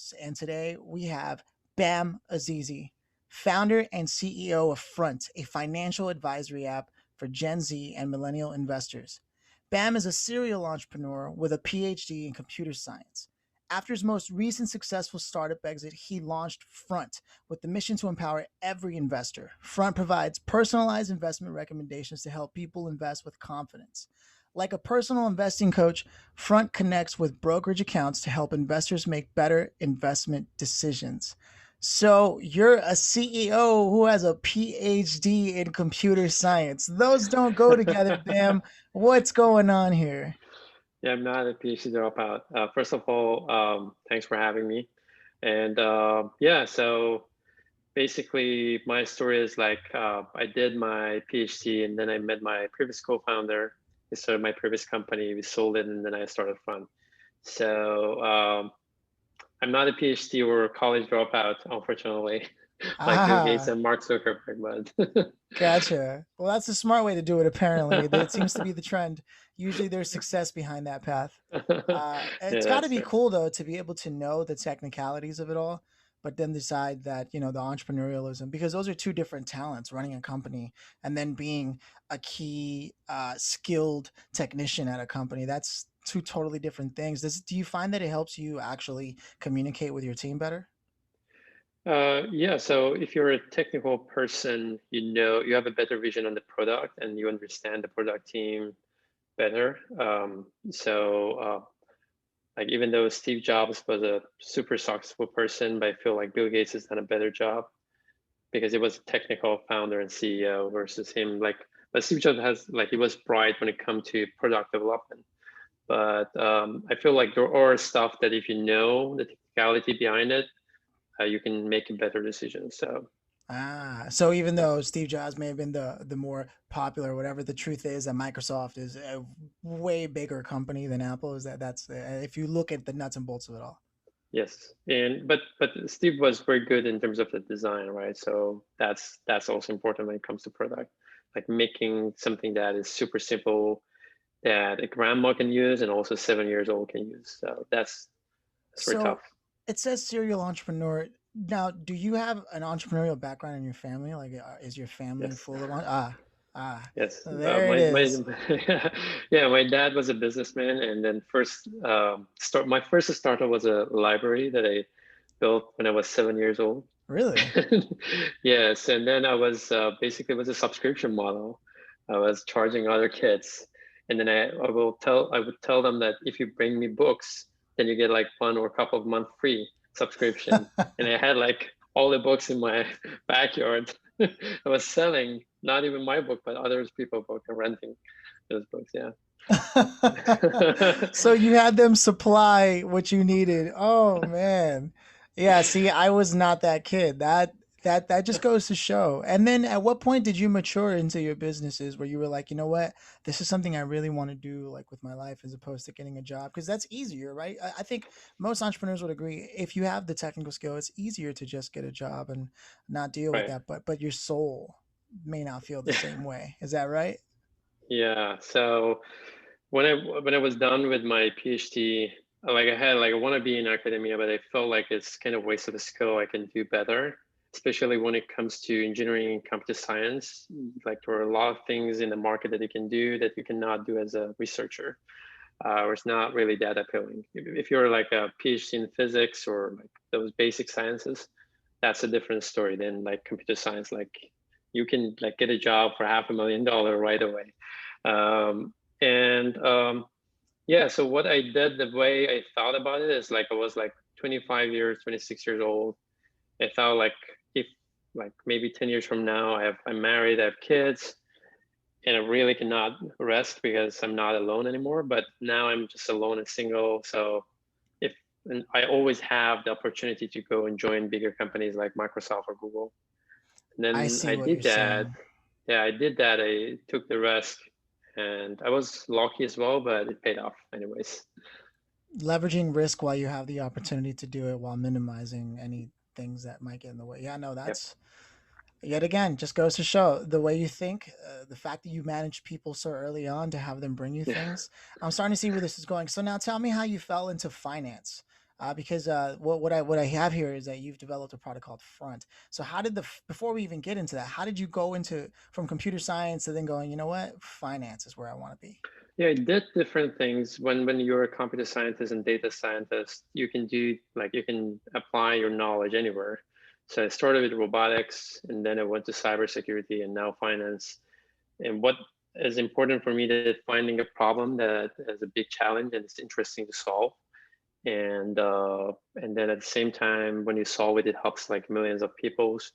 hosts, and today we have Bam Azizi, founder and CEO of Front, a financial advisory app for Gen Z and millennial investors. Bam is a serial entrepreneur with a PhD in computer science. After his most recent successful startup exit, he launched Front with the mission to empower every investor. Front provides personalized investment recommendations to help people invest with confidence. Like a personal investing coach, Front connects with brokerage accounts to help investors make better investment decisions. So you're a CEO who has a PhD in computer science. Those don't go together, Bam. What's going on here? Yeah, I'm not a PhD dropout. First of all, thanks for having me. And yeah, so basically, my story is like I did my PhD and then I met my previous co-founder. We started my previous company, we sold it, and then I started Front. So I'm not a PhD or a college dropout, unfortunately, like Bill Gates Ah, and Mark Zuckerberg, but gotcha. Well, that's a smart way to do it, apparently. That seems to be the trend. Usually there's success behind that path. yeah, It's got to that's be fair. cool, though, to be able to know the technicalities of it all, but then decide that, the entrepreneurialism, because those are two different talents, running a company and then being a key skilled technician at a company. That's two totally different things. Do you find that it helps you actually communicate with your team better? Yeah, so if you're a technical person, you have a better vision on the product and you understand the product team better. Like even though Steve Jobs was a super successful person, but I feel like Bill Gates has done a better job because he was a technical founder and CEO versus him. But Steve Jobs he was bright when it comes to product development. But I feel like there are stuff that if you know the technicality behind it, you can make a better decision. So So even though Steve Jobs may have been the more popular, whatever, the truth is that Microsoft is a way bigger company than Apple. Is that's if you look at the nuts and bolts of it all. yes, and but Steve was very good in terms of the design, right? So that's also important when it comes to product, like making something that is super simple that a grandma can use and also 7 years old can use. So that's very tough. So it says serial entrepreneur. Now, do you have an entrepreneurial background in your family? Like, is your family Yes, full of ah? yes. There it is. Yeah, my dad was a businessman, and then my first startup was a library that I built when I was 7 years old. Really? Yes, and then I was basically it was a subscription model. I was charging other kids, and then I would tell them that if you bring me books, then you get like one or a couple of month free subscription. And I had like all the books in my backyard. I was selling not even my book, but others people book and renting those books. Yeah. So you had them supply what you needed. Oh man. Yeah, see, I was not that kid. That just goes to show. And then at what point did you mature into your businesses where you were like, you know what, this is something I really want to do like with my life as opposed to getting a job? Because that's easier, right? I think most entrepreneurs would agree if you have the technical skill, it's easier to just get a job and not deal with Right. that. But your soul may not feel the same way. Is that right? Yeah. So when I was done with my PhD, like I had like I want to be in academia, but I felt like it's kind of waste of a skill I can do better, especially when it comes to engineering and computer science. Like there are a lot of things in the market that you can do that you cannot do as a researcher, or it's not really that appealing. If you're like a PhD in physics or like those basic sciences, that's a different story than like computer science. Like you can like get a job for $500,000 right away. And Yeah, so what I did, the way I thought about it is like I was like 25 years, 26 years old. I thought like if like maybe 10 years from now I'm married, I have kids, and I really cannot rest because I'm not alone anymore. But now I'm just alone and single. So if and I always have the opportunity to go and join bigger companies like Microsoft or Google. And I then see I what you're did that. saying. Yeah, I did that. I took the risk and I was lucky as well, but it paid off anyways. Leveraging risk while you have the opportunity to do it while minimizing any things that might get in the way. Yeah, no, Yep. that's yet again just goes to show the way you think, the fact that you manage people so early on to have them bring you Yeah. things. I'm starting to see where this is going. So now tell me how you fell into finance. Because what I have here is that you've developed a product called Front. So how did before we even get into that, how did you go into from computer science to then going, you know what, finance is where I want to be? Yeah, I did different things. When you're a computer scientist and data scientist, you can do like you can apply your knowledge anywhere. So I started with robotics, and then I went to cybersecurity, and now finance. And what is important for me is finding a problem that is a big challenge and it's interesting to solve. And then at the same time, when you solve it, it helps like millions of people's.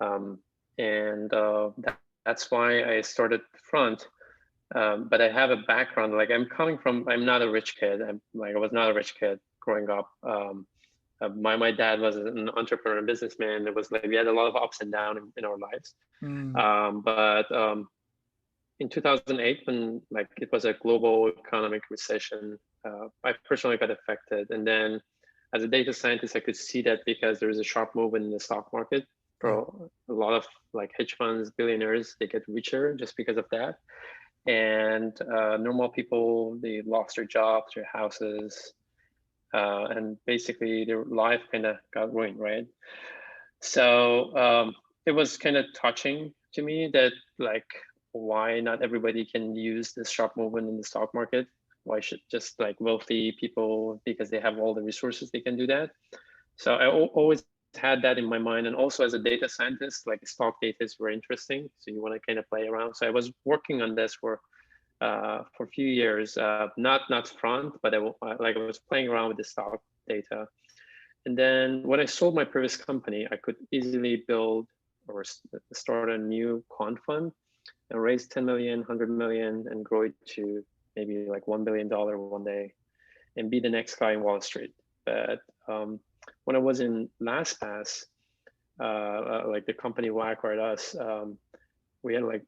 Um, and that's why I started Front. But I have a background, like I'm not a rich kid. I was not a rich kid growing up. My dad was an entrepreneur and businessman. It was like we had a lot of ups and downs in our lives. Mm, But in 2008, when like it was a global economic recession, I personally got affected. And then as a data scientist, I could see that because there is a sharp move in the stock market yeah. for a lot of like hedge funds, billionaires, they get richer just because of that. And normal people, they lost their jobs, their houses, and basically their life kind of got ruined, right? So it was kind of touching to me that like why not everybody can use this sharp movement in the stock market? Why should just like wealthy people, because they have all the resources, they can do that? So I always had that in my mind. And also as a data scientist, like stock data is very interesting. So you want to kind of play around. So I was working on this for a few years, not front, but I was playing around with the stock data. And then when I sold my previous company, I could easily build or start a new quant fund and raise 10 million, 100 million, and grow it to maybe like $1 billion one day and be the next guy in Wall Street. But when I was in LastPass, like the company who acquired us, we had like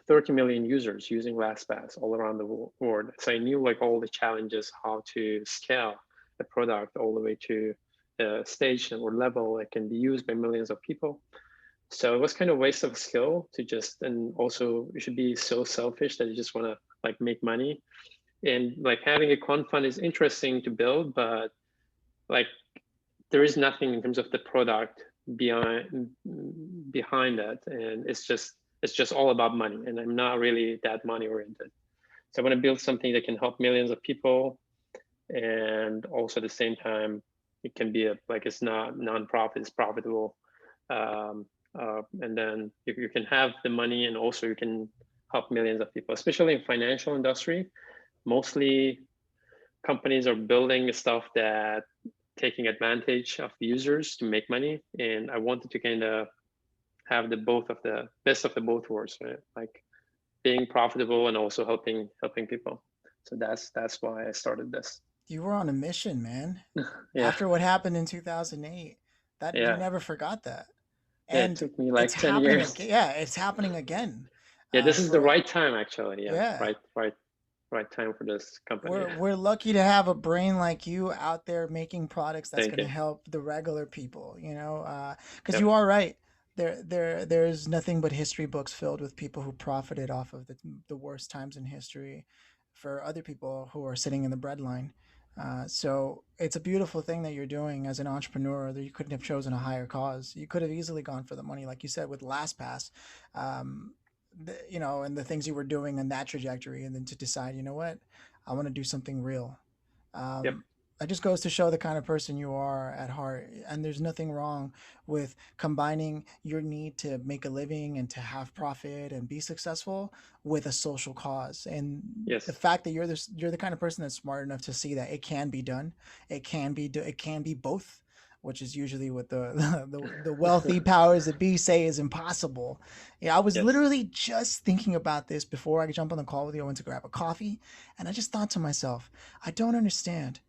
30 million users using LastPass all around the world. So I knew like all the challenges, how to scale the product all the way to a stage or level that can be used by millions of people. So it was kind of a waste of skill to just, and also you should be so selfish that you just want to like make money. And like having a quant fund is interesting to build, but like there is nothing in terms of the product behind that, and it's just all about money, and I'm not really that money oriented. So I want to build something that can help millions of people, and also at the same time it can be like it's not non-profit, it's profitable. And then you can have the money and also you can help millions of people, especially in financial industry. Mostly companies are building stuff that taking advantage of users to make money, and I wanted to kind of have the both of the best of the both worlds, right? Like being profitable and also helping people. So that's why I started this. You were on a mission, man. Yeah, After what happened in 2008, that you yeah, never forgot that. yeah. It And took me it's like 10 happening years. again. Yeah, it's happening again. Yeah, this is the For right time actually. Yeah, Yeah, right time for this company. Yeah. we're lucky to have a brain like you out there making products that's Thank going to you. help the regular people, because you Yep. are right. There's nothing but history books filled with people who profited off of the worst times in history for other people who are sitting in the breadline. So it's a beautiful thing that you're doing as an entrepreneur. That you couldn't have chosen a higher cause. You could have easily gone for the money, like you said with LastPass. Um, and the things you were doing in that trajectory, and then to decide, you know what, I want to do something real. Yep. Um, that just goes to show the kind of person you are at heart. And there's nothing wrong with combining your need to make a living and to have profit and be successful with a social cause. And the Yes. fact that you're the kind of person that's smart enough to see that it can be done, it can be both, which is usually what the wealthy powers that be say is impossible. Yeah, I was Yes. literally just thinking about this before I could jump on the call with you. I went to grab a coffee, and I just thought to myself, I don't understand.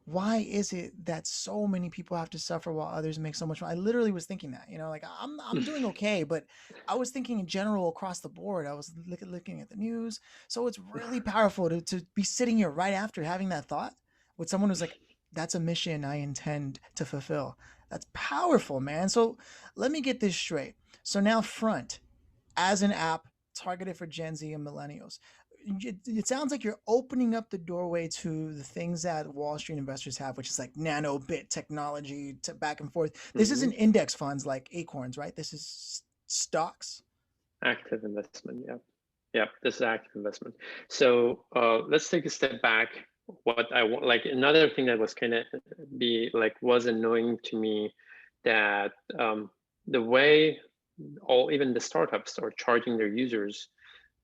Why is it that so many people have to suffer while others make so much money? I literally was thinking that, like I'm doing okay, but I was thinking in general across the board. I was looking at the news. So it's really powerful to be sitting here right after having that thought with someone who's like, that's a mission I intend to fulfill. That's powerful, man. So let me get this straight. So now Front, as an app targeted for Gen Z and millennials, it sounds like you're opening up the doorway to the things that Wall Street investors have, which is like nanobit technology to back and forth. This Mhm. isn't index funds like Acorns, right? This is stocks. Active investment, yeah. Yeah, this is active investment. So let's take a step back. What I want, like another thing that was kind of be like was annoying to me, that the way all even the startups are charging their users,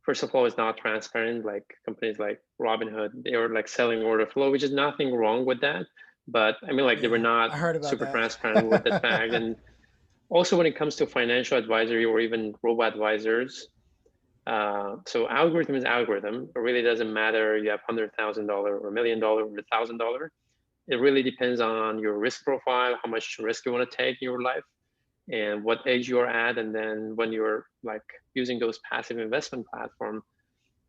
first of all, is not transparent. Like companies like Robinhood, they are like selling order flow, which is nothing wrong with that. But I mean, like they were Yeah, not I heard about super transparent with that fact. that. And also when it comes to financial advisory or even robo advisors, so algorithm is algorithm. It really doesn't matter you have $100,000 or $1,000,000 or $1,000. It really depends on your risk profile, how much risk you want to take in your life, and what age you're at. And then when you're like using those passive investment platform,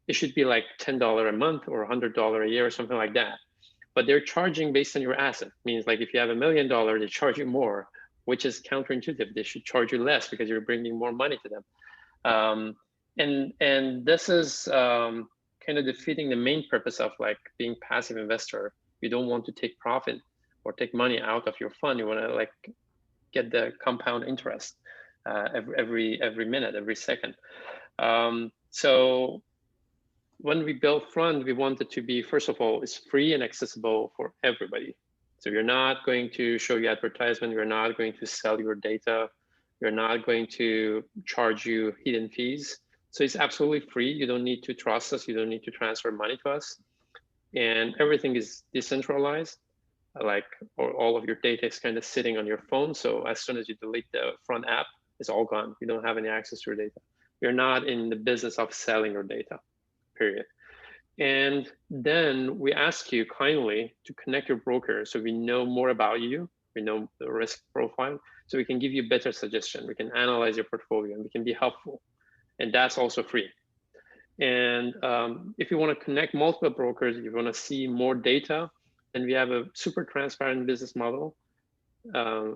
it should be like $10 a month or $100 a year or something like that. But they're charging based on your asset. Means like if you have $1,000,000, they charge you more, which is counterintuitive. They should charge you less because you're bringing more money to them. And this is kind of defeating the main purpose of like being passive investor. You don't want to take profit or take money out of your fund. You want to like get the compound interest every minute, every second. So when we built Front, we wanted to be, first of all, it's free and accessible for everybody. So you're not going to show you advertisement. You're not going to sell your data. You're not going to charge you hidden fees. So it's absolutely free. You don't need to trust us. You don't need to transfer money to us. And everything is decentralized. Like all of your data is kind of sitting on your phone. So as soon as you delete the Front app, it's all gone. You don't have any access to your data. You're not in the business of selling your data, period. And then we ask you kindly to connect your broker so we know more about you, we know the risk profile, so we can give you better suggestion. We can analyze your portfolio and we can be helpful. And that's also free. And if you want to connect multiple brokers, if you want to see more data, then we have a super transparent business model,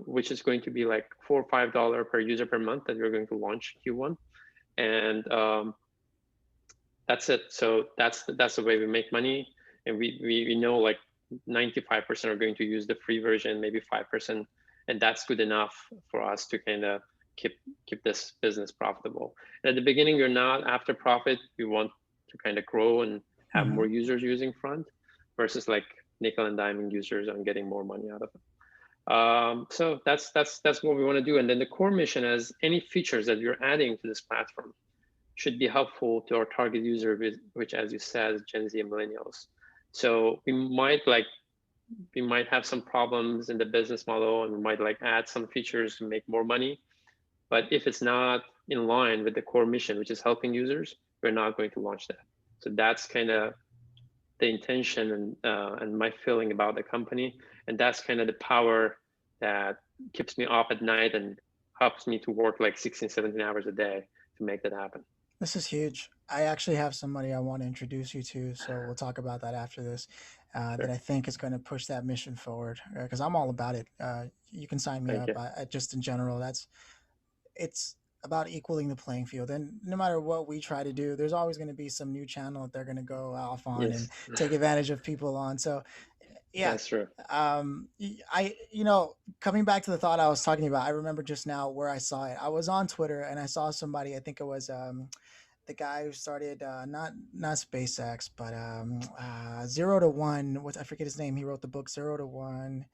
which is going to be like $4 or $5 per user per month that we're going to launch Q1. And that's it. So that's the way we make money, and we know like 95% are going to use the free version, maybe 5%, and that's good enough for us to kind of keep this business profitable. And at the beginning, we're not after profit. We want to kind of grow and have more Mhm. users using Front, versus like nickel and diamond users and getting more money out of it. So that's what we want to do. And then the core mission is any features that you're adding to this platform should be helpful to our target user, which, as you said, is Gen Z and millennials. So we might have some problems in the business model, and we might like add some features to make more money. But if it's not in line with the core mission, which is helping users, we're not going to launch that. So that's kind of the intention and my feeling about the company, and that's kind of the power that keeps me up at night and helps me to work like 16, 17 hours a day to make that happen. This is huge. I actually have somebody I want to introduce you to, so we'll talk about that after this. That Sure. I think is going to push that mission forward because I'm all about it. You can sign me Thank up. you. Just in general, that's it's about equaling the playing field. And no matter what we try to do, there's always going to be some new channel that they're going to go off on and Yes, take advantage of people on. So yeah, that's true. I coming back to the thought I was talking about, I remember just now where I saw it. I was on Twitter and I saw somebody, I think it was the guy who started not SpaceX, but 0 to 1. What, I forget his name. He wrote the book 0 to 1.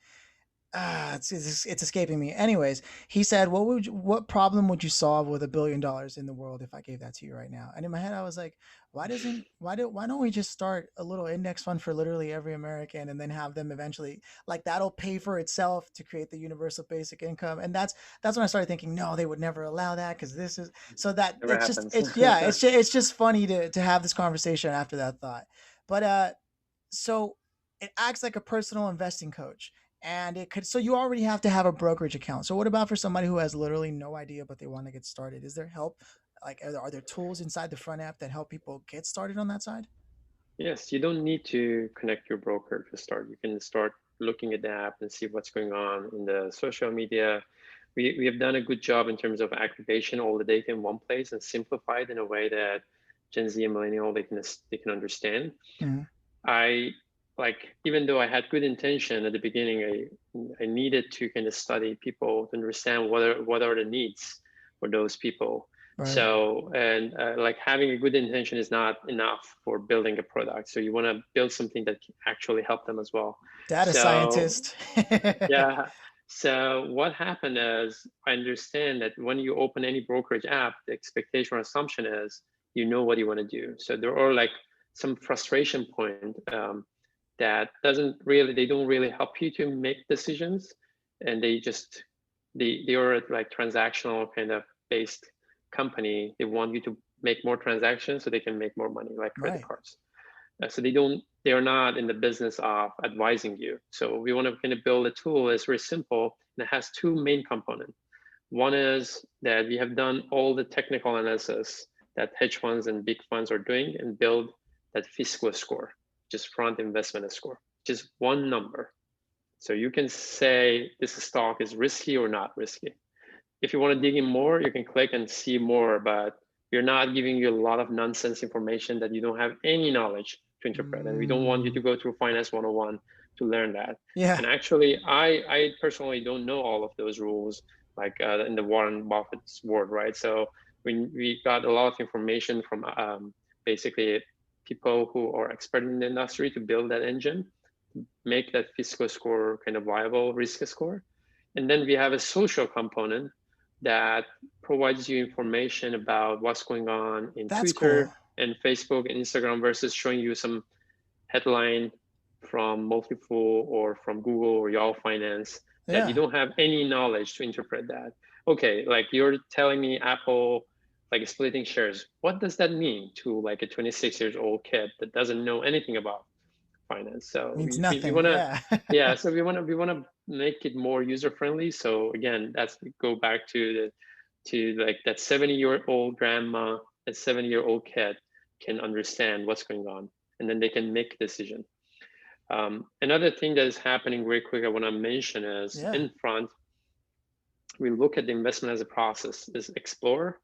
It's escaping me. Anyways, he said, what problem would you solve with $1 billion in the world if I gave that to you right now?" And in my head, I was like, why don't we just start a little index fund for literally every American, and then have them eventually, like, that'll pay for itself to create the universal basic income. And that's when I started thinking, no, they would never allow that because this is so that Never happens. it's just funny to have this conversation after that thought. But so it acts like a personal investing coach, and it could, so you already have to have a brokerage account. So what about for somebody who has literally no idea but they want to get started? Is there help, like are there tools inside the front app that help people get started on that side? Yes, you don't need to connect your broker to start. You can start looking at the app and see what's going on in the social media. We have done a good job in terms of aggregation all the data in one place and simplified in a way that Gen Z and millennial they can understand. Mhm. I like, even though I had good intention at the beginning, I needed to kind of study people to understand what are the needs for those people. Right. So, and like having a good intention is not enough for building a product. So you want to build something that can actually help them as well. Data So scientist. yeah. So what happened is I understand that when you open any brokerage app, the expectation or assumption is you know what you want to do. So there are like some frustration point that doesn't really, they don't really help you to make decisions, and they just they are like transactional kind of based company. They want you to make more transactions so they can make more money, like credit Right. cards. So they are not in the business of advising you. So we want to kind of build a tool that's very simple, and it has two main components. One is that we have done all the technical analysis that hedge funds and big funds are doing and build that fiscal score, just front investment score, just one number. So you can say this stock is risky or not risky. If you want to dig in more, you can click and see more, but we're not giving you a lot of nonsense information that you don't have any knowledge to interpret. And we don't want you to Mm. go through Finance 101 to learn that. Yeah. And actually, I personally don't know all of those rules, like in the Warren Buffett's world, right? So we got a lot of information from basically people who are expert in the industry to build that engine, make that fiscal score kind of viable risk score. And then we have a social component that provides you information about what's going on in That's cool. Twitter and Facebook and Instagram versus showing you some headline from Multifool or from Google or Yahoo Finance that you Yeah. don't have any knowledge to interpret that. Okay, like you're telling me Apple like splitting shares. What does that mean to like a 26 years old kid that doesn't know anything about finance? So Means we nothing. want to, Yeah. yeah, so we want to make it more user friendly. So again, that's go back to the to like that 70-year-old grandma, that 70-year-old kid can understand what's going on, and then they can make a decision. Another thing that is happening very quick I want to mention is Yeah. in front, we look at the investment as a process, is explore,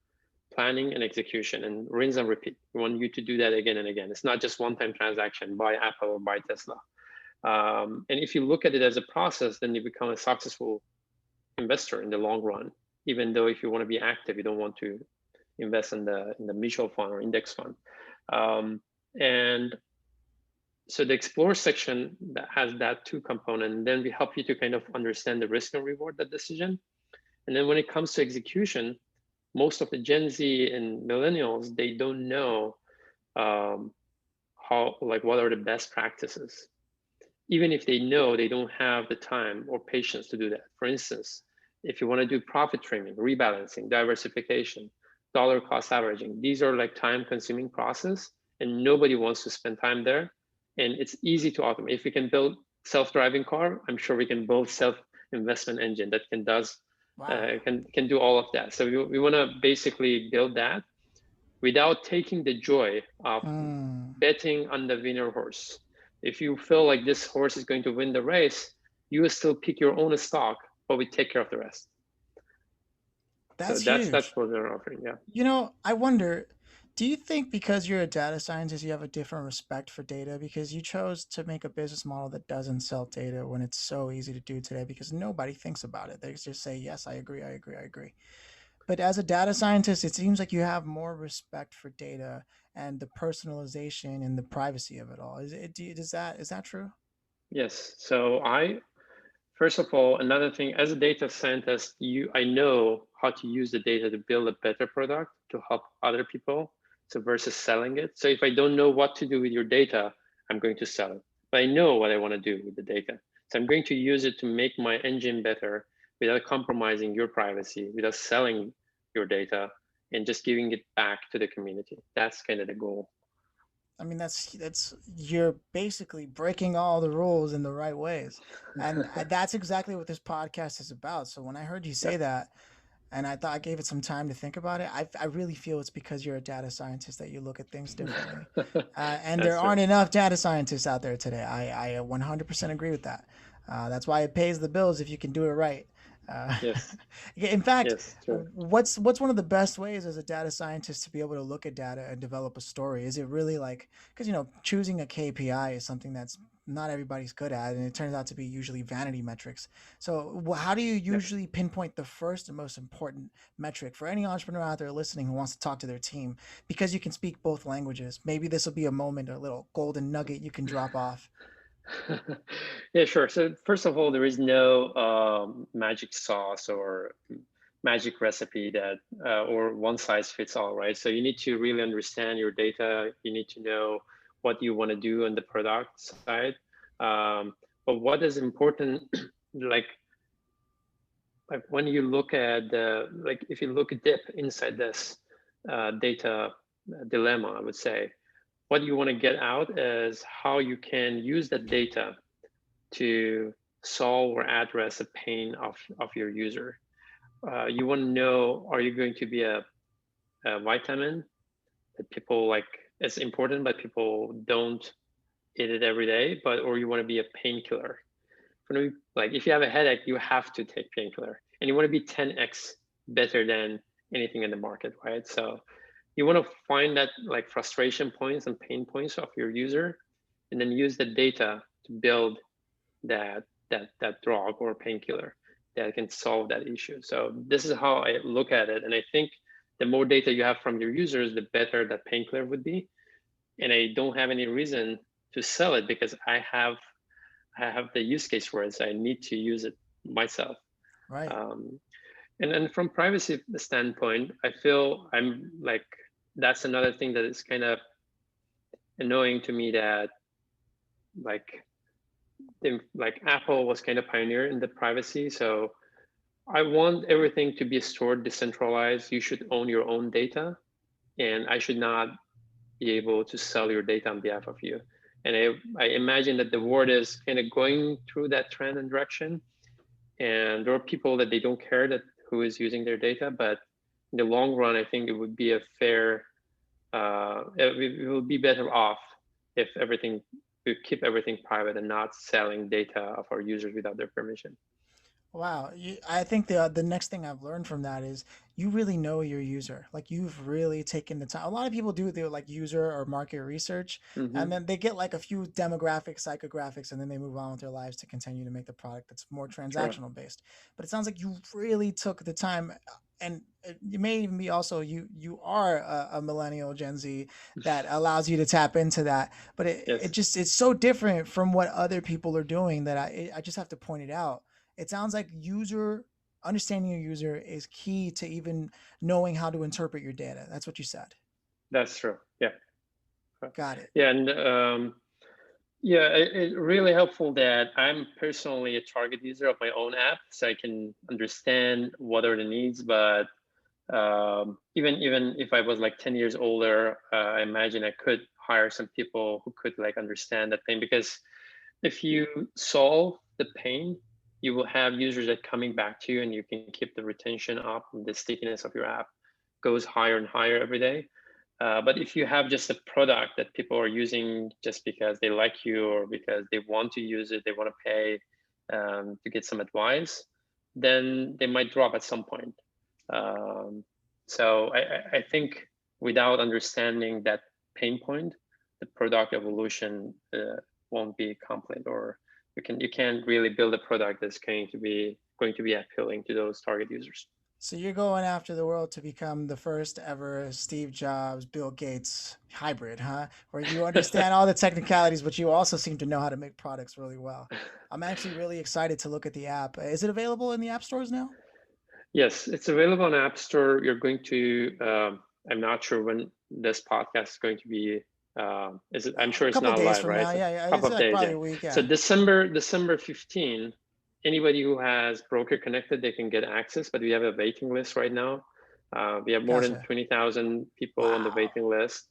planning, and execution, and rinse and repeat. We want you to do that again and again. It's not just one-time transaction, buy Apple or buy Tesla. And if you look at it as a process, then you become a successful investor in the long run. Even though if you want to be active, you don't want to invest in the mutual fund or index fund. And so the explore section that has that two component, and then we help you to kind of understand the risk and reward that decision. And then when it comes to execution, most of the Gen Z and millennials, they don't know how, like, what are the best practices. Even if they know, they don't have the time or patience to do that. For instance, if you want to do profit trimming, rebalancing, diversification, dollar cost averaging, these are like time consuming process, and nobody wants to spend time there. And it's easy to automate. If we can build self-driving car, I'm sure we can build self-investment engine that Wow. can do all of that. So we want to basically build that without taking the joy of Mm. betting on the winner horse. If you feel like this horse is going to win the race, you will still pick your own stock, but we take care of the rest. So That's that's huge. what they're offering. Yeah. I wonder, do you think because you're a data scientist, you have a different respect for data because you chose to make a business model that doesn't sell data when it's so easy to do today because nobody thinks about it. They just say, yes, I agree, I agree, I agree. But as a data scientist, it seems like you have more respect for data and the personalization and the privacy of it all. Is that true? Yes. So first of all, another thing, as a data scientist, I know how to use the data to build a better product to help other people. So versus selling it. So if I don't know what to do with your data, I'm going to sell it. But I know what I want to do with the data. So I'm going to use it to make my engine better without compromising your privacy, without selling your data, and just giving it back to the community. That's kind of the goal. I mean, that's you're basically breaking all the rules in the right ways, and that's exactly what this podcast is about. So when I heard you Yeah. say that, and I thought I gave it some time to think about it, I really feel it's because you're a data scientist that you look at things differently, and there That's aren't true. enough data scientists out there today. I 100% agree with that. That's why it pays the bills if you can do it right. Uh, Yes. in fact, Yes. True. what's one of the best ways as a data scientist to be able to look at data and develop a story? Is it really like, because choosing a KPI is something that's not everybody's good at, and it turns out to be usually vanity metrics. So how do you Yes. usually pinpoint the first and most important metric for any entrepreneur out there listening who wants to talk to their team? Because you can speak both languages, maybe this will be a moment, a little golden nugget you can drop off. Yeah, sure. So first of all, there is no magic sauce or magic recipe that or one size fits all, right? So you need to really understand your data. You need to know what you want to do on the product side. But what is important, like like when you look at the like if you look deep inside this data dilemma, I would say what you want to get out is how you can use that data to solve or address a pain of your user. You want to know, are you going to be a vitamin that people like, it's important, but people don't eat it every day, but, or you want to be a painkiller. Like if you have a headache, you have to take painkiller and you want to be 10x better than anything in the market, right? So you want to find that like frustration points and pain points of your user and then use the data to build that drug or painkiller that can solve that issue. So this is how I look at it. And I think the more data you have from your users, the better that painkiller would be. And I don't have any reason to sell it because I have the use case for it. So I need to use it myself. Right. Um, and from privacy standpoint, I feel I'm like, that's another thing that is kind of annoying to me that like like Apple was kind of pioneer in the privacy. So I want everything to be stored decentralized. You should own your own data, and I should not be able to sell your data on behalf of you. And I imagine that the world is kind of going through that trend and direction. And there are people that they don't care that who is using their data, but in the long run, I think it would be a fair. It would be better off if everything we keep everything private and not selling data of our users without their permission. Wow, I think the next thing I've learned from that is you really know your user. Like you've really taken the time. A lot of people do their like user or market research, and Mm-hmm. then they get like a few demographics, psychographics, and then they move on with their lives to continue to make the product that's more Sure. transactional based. But it sounds like you really took the time, and you may even be also you are a millennial Gen Z that allows you to tap into that. But it Yes. just it's so different from what other people are doing that I just have to point it out. It sounds like user understanding your user is key to even knowing how to interpret your data. That's what you said. That's true. Yeah. Got it. Yeah. And yeah, it's really helpful that I'm personally a target user of my own app, so I can understand what are the needs. But even if I was like 10 years older, I imagine I could hire some people who could like understand that pain because if you solve the pain, you will have users that coming back to you and you can keep the retention up and the stickiness of your app goes higher and higher every day. But if you have just a product that people are using just because they like you or because they want to use it, they want to pay to get some advice, then they might drop at some point. Um, so I think without understanding that pain point, the product evolution won't be complete, or you can't really build a product that's going to be appealing to those target users. So you're going after the world to become the first ever Steve Jobs, Bill Gates hybrid, huh? Where you understand all the technicalities, but you also seem to know how to make products really well. I'm actually really excited to look at the app. Is it available in the app stores now? Yes, it's available on App Store. You're going to. I'm not sure when this podcast is going to be. Is it? I'm A sure it's couple of not days live, from right? now. So Yeah, yeah. a It's couple of like days, probably yeah. a week. So Yeah. December 15. Anybody who has broker connected, they can get access. But we have a waiting list right now. We have more than Gotcha. 20,000 people on the Wow. waiting list,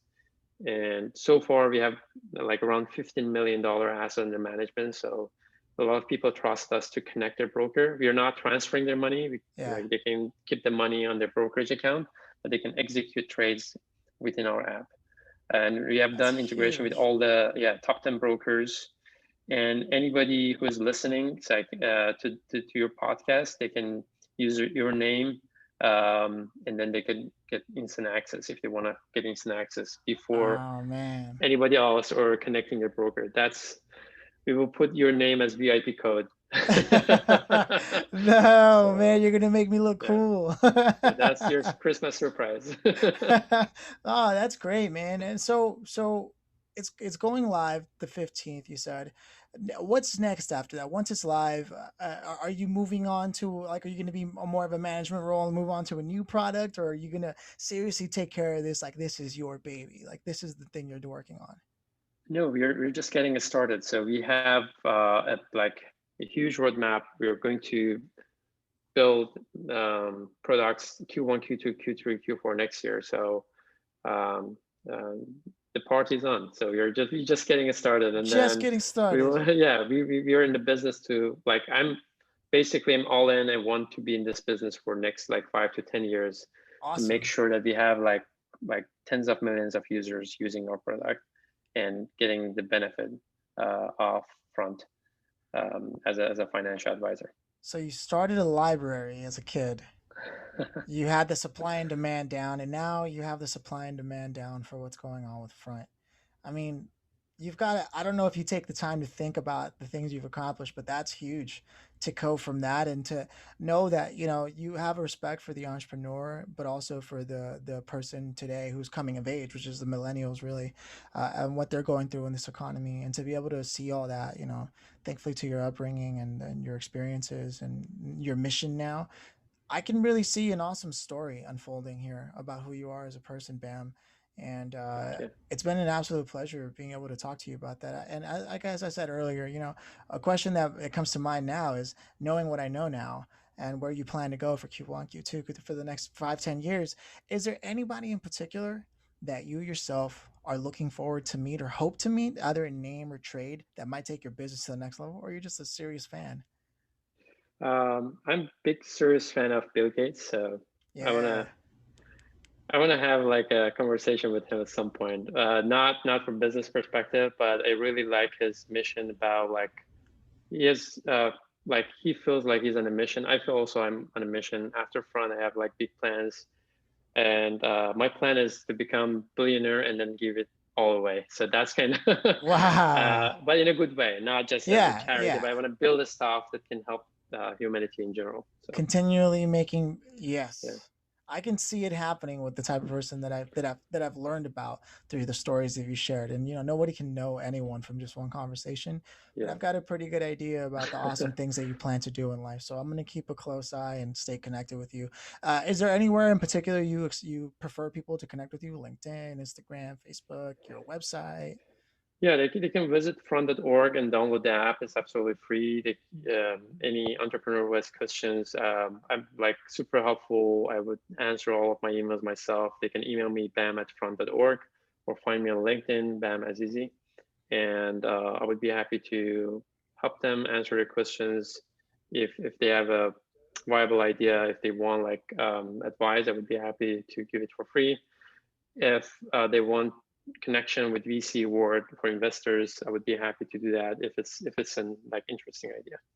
and so far we have like around $15 million asset under management. So a lot of people trust us to connect their broker. We are not transferring their money. Yeah. Like they can keep the money on their brokerage account, but they can execute trades within our app. And we have That's done integration with huge. all the top 10 brokers. And anybody who's listening, it's like to your podcast, they can use your name, and then they can get instant access if they want to get instant access before Oh man. anybody else or connecting your broker. That's we will put your name as VIP code. No, man, So you're gonna make me look yeah, cool. yeah, that's your Christmas surprise. Oh, that's great, man. And so it's going live the 15th, you said. What's next after that? Once it's live, are you moving on to, like, are you going to be more of a management role and move on to a new product, or are you going to seriously take care of this, like this is your baby, like this is the thing you're working on? No, we're just getting it started. So we have a huge roadmap. We're going to build products Q1, Q2, Q3, Q4 next year. So um, the party's on. So we're just getting it started, and Just then getting we started. will. Yeah, we're in the business to like I'm all in. I want to be in this business for next like 5 to 10 years to make Awesome. sure that we have like tens of millions of users using our product and getting the benefit off front as a financial advisor. So you started a library as a kid. You had the supply and demand down, and now you have the supply and demand down for what's going on with Front. I mean, you've got to, I don't know if you take the time to think about the things you've accomplished, but that's huge to go from that and to know that, you have a respect for the entrepreneur, but also for the person today who's coming of age, which is the millennials, really, and what they're going through in this economy. And to be able to see all that, thankfully to your upbringing and your experiences and your mission now, I can really see an awesome story unfolding here about who you are as a person, Bam. And Thank you. it's been an absolute pleasure being able to talk to you about that. And like as I said earlier, a question that comes to mind now is, knowing what I know now and where you plan to go for Q1, Q2, for the next 5, 10 years. Is there anybody in particular that you yourself are looking forward to meet or hope to meet, either in name or trade, that might take your business to the next level, or you're just a serious fan? I'm a big serious fan of Bill Gates, so I Yeah. wanna I wanna have like a conversation with him at some point. Not from business perspective, but I really like his mission about like he is like he feels like he's on a mission. I feel also I'm on a mission. After Front, I have like big plans, and my plan is to become billionaire and then give it all away. So that's kind of, Wow. but in a good way, not just as a Yeah, charity. yeah. But I want to build a stuff that can help humanity in general. So Continually making, yeah, yes. I can see it happening with the type of person that I've learned about through the stories that you shared. And nobody can know anyone from just one conversation, but yeah. I've got a pretty good idea about the awesome things that you plan to do in life. So I'm going to keep a close eye and stay connected with you. Is there anywhere in particular you prefer people to connect with you? LinkedIn, Instagram, Facebook, your website? Yeah, they can visit front.org and download the app. It's absolutely free. Any entrepreneur who has questions, I'm like super helpful. I would answer all of my emails myself. They can email me bam@front.org or find me on LinkedIn, Bam Azizi. And I would be happy to help them answer their questions. If they have a viable idea, if they want like advice, I would be happy to give it for free. If they want connection with VC world for investors, I would be happy to do that if it's an like interesting idea.